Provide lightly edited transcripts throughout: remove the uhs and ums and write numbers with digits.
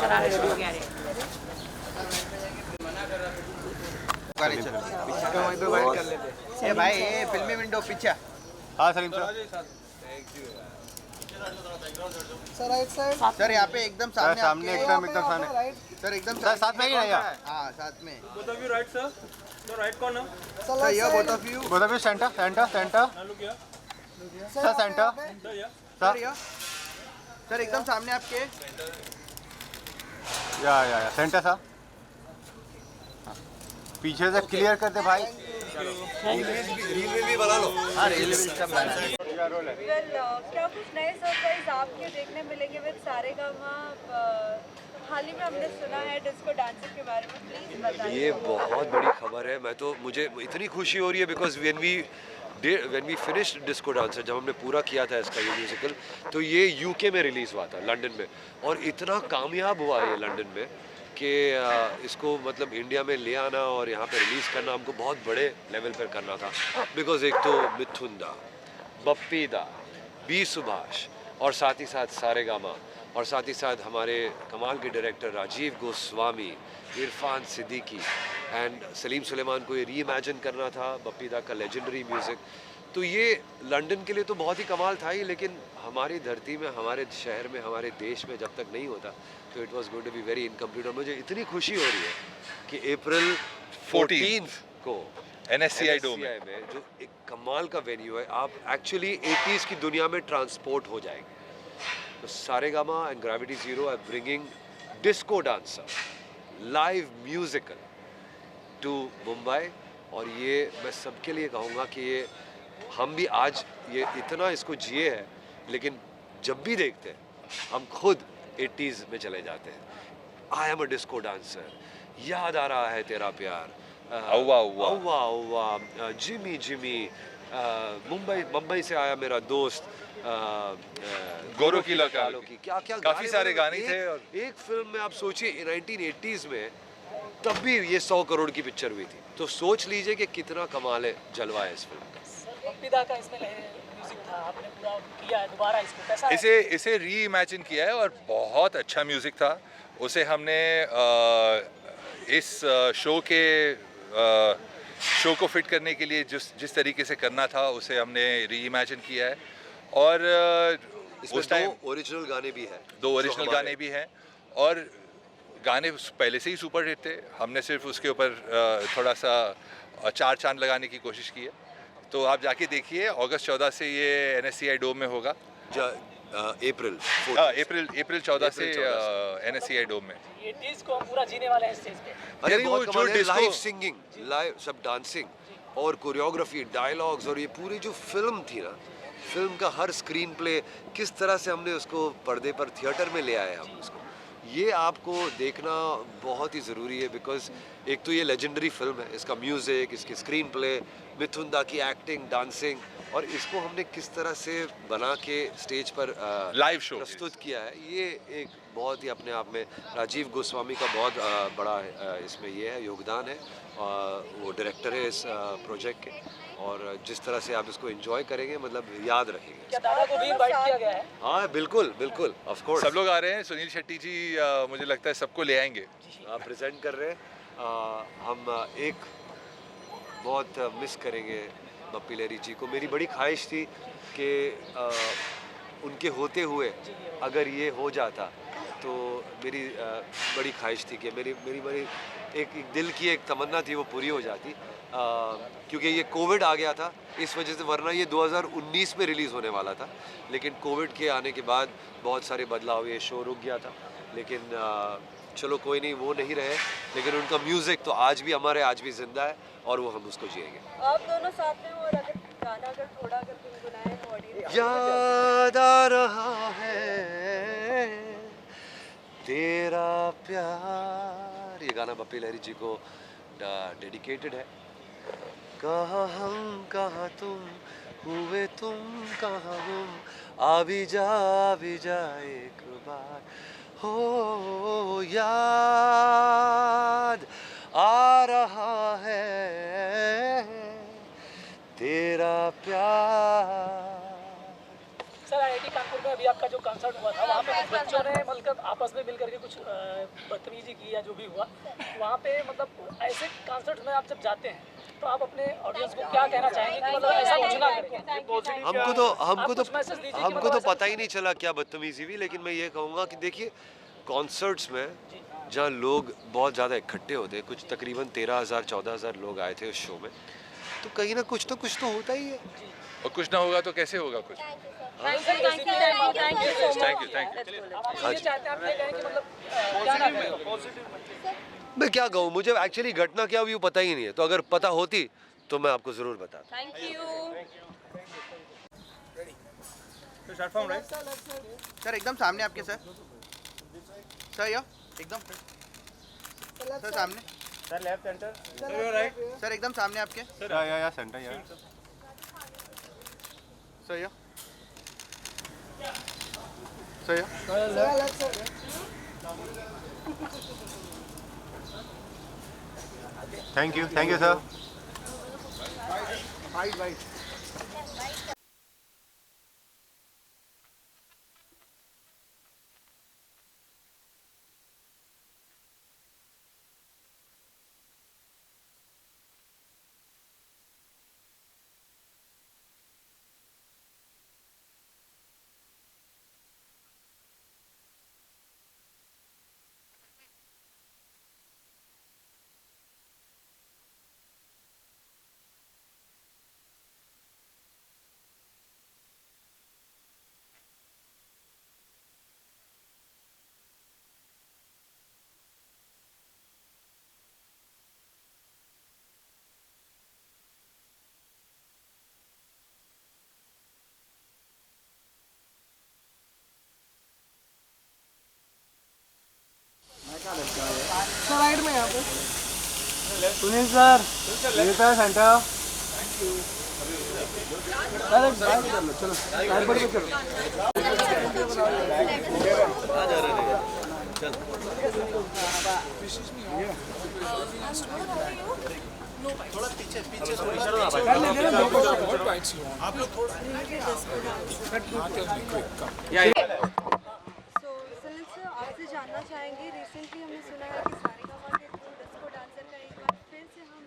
चला रेडी हो गया रे ए भाई ये फिल्मी विंडो पीछे हाँ Salim sir. Sir right side sir यहाँ पे एकदम सामने सामने आपके- एकदम सामने सर एकदम सर, साथ में ही है यहाँ? हाँ साथ में Both of you right, sir. The right corner. Sir sir ये both side of you both of you centre centre centre Now look here. Sir centre Sir, yeah. Sir ये सर एकदम सामने आपके या सेंटर सर। पीछे से clear कर दे भाई। हाँ रेलवे सब लाना है। क्या कुछ नए सरप्राइज आपके देखने मिलेंगे विद सारेगामा? हाल ही में हमने सुना है डिस्को डांसर के बारे में, प्लीज बताइए। ये बहुत बड़ी खबर है। मुझे इतनी खुशी हो रही है because when we finished Disco Dancer, जब हमने पूरा किया था इसका ये म्यूजिकल, तो ये यूके में रिलीज़ हुआ था, लंदन में, और इतना कामयाब हुआ ये लंदन में कि इसको मतलब इंडिया में ले आना और यहाँ पे रिलीज़ करना हमको बहुत बड़े लेवल पर करना था। बिकॉज एक तो मिथुन दा, बप्पी दा, बी सुभाष और साथ ही साथ सारेगामा और साथ ही साथ हमारे कमाल के डायरेक्टर राजीव गोस्वामी, इरफान सिद्दीकी एंड सलीम सुलेमान को ये री-इमेजिन करना था बप्पी दा का लेजेंडरी म्यूज़िक। तो ये लंदन के लिए तो बहुत ही कमाल था ही, लेकिन हमारी धरती में, हमारे शहर में, हमारे देश में जब तक नहीं होता तो it was going to be very incomplete. और मुझे इतनी खुशी हो रही है कि अप्रैल 14 को NSCI डोम में जो एक कमाल का वेन्यू है, आप एक्चुअली 80s की दुनिया में ट्रांसपोर्ट हो जाएंगे। तो Saregama and Gravity Zero are bringing Disco Dancer live musical to Mumbai. और ये मैं सबके लिए कहूँगा कि ये हम भी आज ये इतना इसको जिए हैं, लेकिन जब भी देखते हैं हम खुद 80s में चले जाते हैं। I am a disco dancer, याद आ रहा है तेरा प्यार, औवा औवा औवा औवा, जिमी जिमी, मुंबई से आया मेरा दोस्त, गोरो की लका की क्या क्या काफी सारे गाने मतलब थे। और एक फिल्म में आप सोचिए 1980s में तब भी ये 100 करोड़ की पिक्चर हुई थी, तो सोच लीजिए कि कितना कमाल है, जलवा है इस फिल्म का। पिता का इसमें म्यूजिक था, आपने पूरा किया है दोबारा इसको, कैसा है? इसे री इमेजिन किया है और बहुत अच्छा म्यूज़िक था। उसे हमने इस शो को फिट करने के लिए जिस तरीके से करना था उसे हमने री इमेजिन किया है। और इसमें उस टाइम 2 ओरिजिनल गाने भी हैं, 2 ओरिजिनल गाने भी हैं और गाने पहले से ही सुपर हिट थे। हमने सिर्फ उसके ऊपर थोड़ा सा 4 चांद लगाने की कोशिश की है। तो आप जाके देखिए, अगस्त 14 से ये NSCI डोम में होगा। अप्रैल 14 से NSCI डोम में। 80s को हम पूरा जीने वाले हैं स्टेज पे। अरे यानी बहुत वो कमाल जो है, disco- लाइव सिंगिंग, लाइव सब डांसिंग और कोरियोग्राफी, डायलॉग्स, और ये पूरी जो फिल्म थी ना, फिल्म का हर स्क्रीन प्ले किस तरह से हमने उसको पर्दे पर थिएटर में ले आए हम उसको, ये आपको देखना बहुत ही ज़रूरी है। बिकॉज एक तो ये लेजेंडरी फिल्म है, इसका म्यूज़िक, इसकी स्क्रीन प्ले, मिथुन दा की एक्टिंग, डांसिंग, और इसको हमने किस तरह से बना के स्टेज पर लाइव शो प्रस्तुत किया है, ये एक बहुत ही अपने आप में राजीव गोस्वामी का बहुत बड़ा इसमें ये है योगदान है। वो डायरेक्टर है इस प्रोजेक्ट के, और जिस तरह से आप इसको एंजॉय करेंगे मतलब याद रखेंगे। क्या दादा को भी इनवाइट किया गया है? हाँ बिल्कुल बिल्कुल, ऑफ कोर्स सब लोग आ रहे हैं। सुनील शेट्टी जी मुझे लगता है सबको ले आएंगे। आप प्रेजेंट कर रहे हैं। हम एक बहुत मिस करेंगे बप्पी लहरी जी को। मेरी बड़ी ख्वाहिश थी कि उनके होते हुए अगर ये हो जाता तो मेरी बड़ी ख्वाहिश थी कि मेरी एक दिल की एक तमन्ना थी, वो पूरी हो जाती। क्योंकि ये कोविड आ गया था इस वजह से, वरना ये 2019 में रिलीज़ होने वाला था, लेकिन कोविड के आने के बाद बहुत सारे बदलाव, ये शो रुक गया था। लेकिन चलो कोई नहीं, वो नहीं रहे, लेकिन उनका म्यूज़िक तो आज भी हमारे, आज भी ज़िंदा है और वो हम उसको जिएंगे। आप दोनों साथ में हो और अगर गाना अगर थोड़ा अगर गुनगुनाएं तो ऑडियंस याद आ रहा है तेरा प्यार, ये गाना बप्पी लहरी जी को डेडिकेटेड है। कहाँ हम कहाँ तुम, हुए तुम कहाँ हम, आ भी जा एक बार, हो याद आ रहा है तेरा प्यार। सर IIT कानपुर में अभी आपका जो कंसर्ट हुआ था वहाँ पे कुछ बच्चों ने मतलब आपस में मिल करके कुछ बदतमीजी की या जो भी हुआ वहाँ पे, मतलब ऐसे कंसर्ट में आप जब जाते हैं तो आप अपने ऑडियंस को क्या कहना चाहेंगे कि मतलब ऐसा कुछ ना करें? हमको तो पता ही नहीं चला क्या बदतमीजी हुई, लेकिन मैं ये कहूँगा कि देखिए कॉन्सर्ट्स में जहाँ लोग बहुत ज़्यादा इकट्ठे होते हैं, कुछ तकरीबन 13,000-14,000 लोग आए थे उस शो में, तो कहीं ना कुछ तो होता ही है। और कुछ ना होगा तो कैसे होगा कुछ। थैंक यू थैंक यू आप ये चाहते हैं, आप ये कहें कि मतलब क्या ना करें? मैं क्या कहूँ, मुझे एक्चुअली घटना क्या हुई वो पता ही नहीं है, तो अगर पता होती तो मैं आपको ज़रूर बताता। Thank you. Start from right. Sir एकदम सामने आपके सर। सर यो एकदम सर सामने। Sir left center. Sir your right. Sir एकदम सामने आपके। या सेंटर या sir yo sir yo Sir, left side. Thank you sir. White sir right में यहाँ पे। सुनील सर, ये सर सेंटर। अरे बाइक कर लो, चलो साइड पर चलो। सो सुनील सर, आपसे जानना चाहेंगे, रिसेंटली हमने सुना है कि सारेगामा के थ्रू डिस्को डांसर का एक बार फिर से हम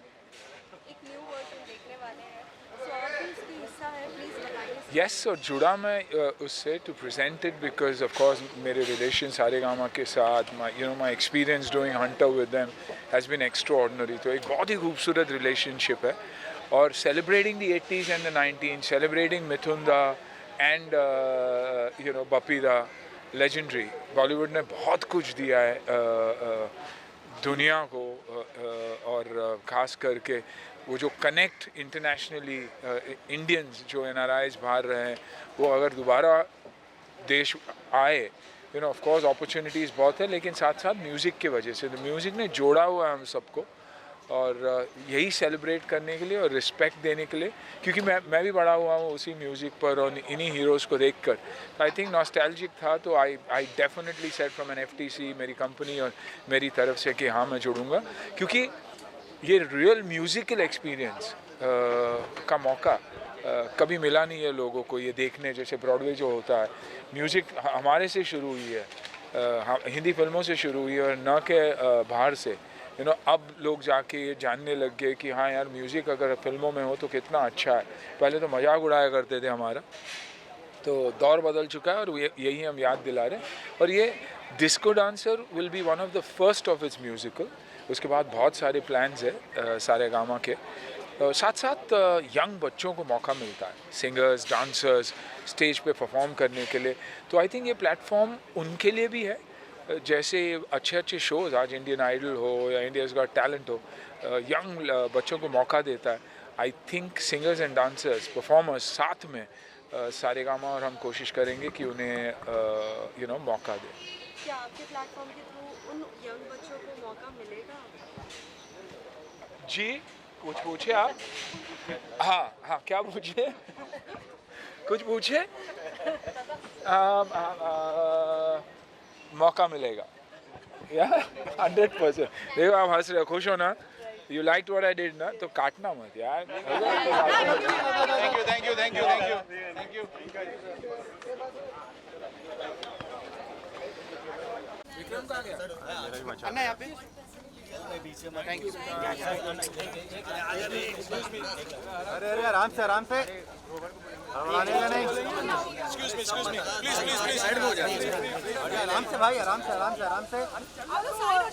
एक न्यू वर्जन देखने वाले हैं, सो आप भी उसकी हिस्सा है, प्लीज़ बताइए। यस, और जुड़ा मैं उससे to present it because of course मेरे रिलेशन सारेगामा के साथ, my experience doing Hunter with them has been extraordinary. तो एक बहुत ही खूबसूरत रिलेशनशिप है, और celebrating the 80s and the 90s, celebrating Mithunda and Bappi da, legendary. Bollywood ने बहुत कुछ दिया है दुनिया को, और ख़ास करके वो जो कनेक्ट इंटरनेशनली इंडियंस जो NRIs बाहर रहे हैं, वो अगर दोबारा देश आए, ऑफ कोर्स अपॉर्चुनिटीज़ बहुत है, लेकिन साथ साथ म्यूज़िक की वजह से, तो म्यूज़िक ने जोड़ा हुआ है हम सबको, और यही सेलिब्रेट करने के लिए और रिस्पेक्ट देने के लिए, क्योंकि मैं भी बड़ा हुआ हूँ उसी म्यूज़िक पर और इन्हीं हीरोज़ को देखकर, तो आई थिंक नॉस्टैल्जिक था। तो I definitely said from an FTC, मेरी कंपनी और मेरी तरफ से, कि हाँ मैं जुड़ूंगा, क्योंकि ये रियल म्यूज़िकल एक्सपीरियंस का मौका कभी मिला नहीं है लोगों को ये देखने। जैसे ब्रॉडवे जो होता है, म्यूज़िक हमारे से शुरू हुई है, हिंदी फिल्मों से शुरू हुई है, और न के बाहर से। अब लोग जाके ये जानने लग गए कि हाँ यार, म्यूज़िक अगर फिल्मों में हो तो कितना अच्छा है। पहले तो मजाक उड़ाया करते थे हमारा, तो दौर बदल चुका है, और यही हम याद दिला रहे हैं। और ये disco dancer will be one of the first of its musical. उसके बाद बहुत सारे प्लान्स है सारेगामा के। साथ साथ यंग बच्चों को मौका मिलता है, सिंगर्स, डांसर्स, स्टेज पे परफॉर्म करने के लिए। तो आई थिंक ये प्लेटफॉर्म उनके लिए भी है। जैसे अच्छे शोज़, आज इंडियन आइडल हो या इंडियाज़ गॉट टैलेंट हो, यंग बच्चों को मौका देता है। I think singers and dancers, performers साथ में सारेगामा, और हम कोशिश करेंगे कि उन्हें मौका दें। क्या आपके प्लेटफॉर्म के थ्रू उन यंग बच्चों को मौका मिलेगा? जी, कुछ पूछे आप? हाँ, क्या पूछे? कुछ पूछे? मौका मिलेगा, या 100%। देखो आप हंस रहे हो, खुश हो ना? You like what I did ना, तो काटना मत यार। Thank you. अन्ना यहाँ पे थैंक यू। अरे अरे आराम से हड़बड़ाने का नहीं। अरे आराम से भाई, आराम से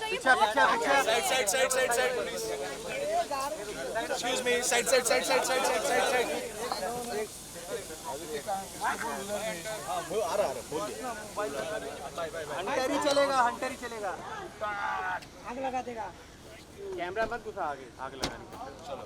पीछे हंटर ही चलेगा। आग लगा देगा। कैमरा मत घुसा आगे, आग लगाने के। चलो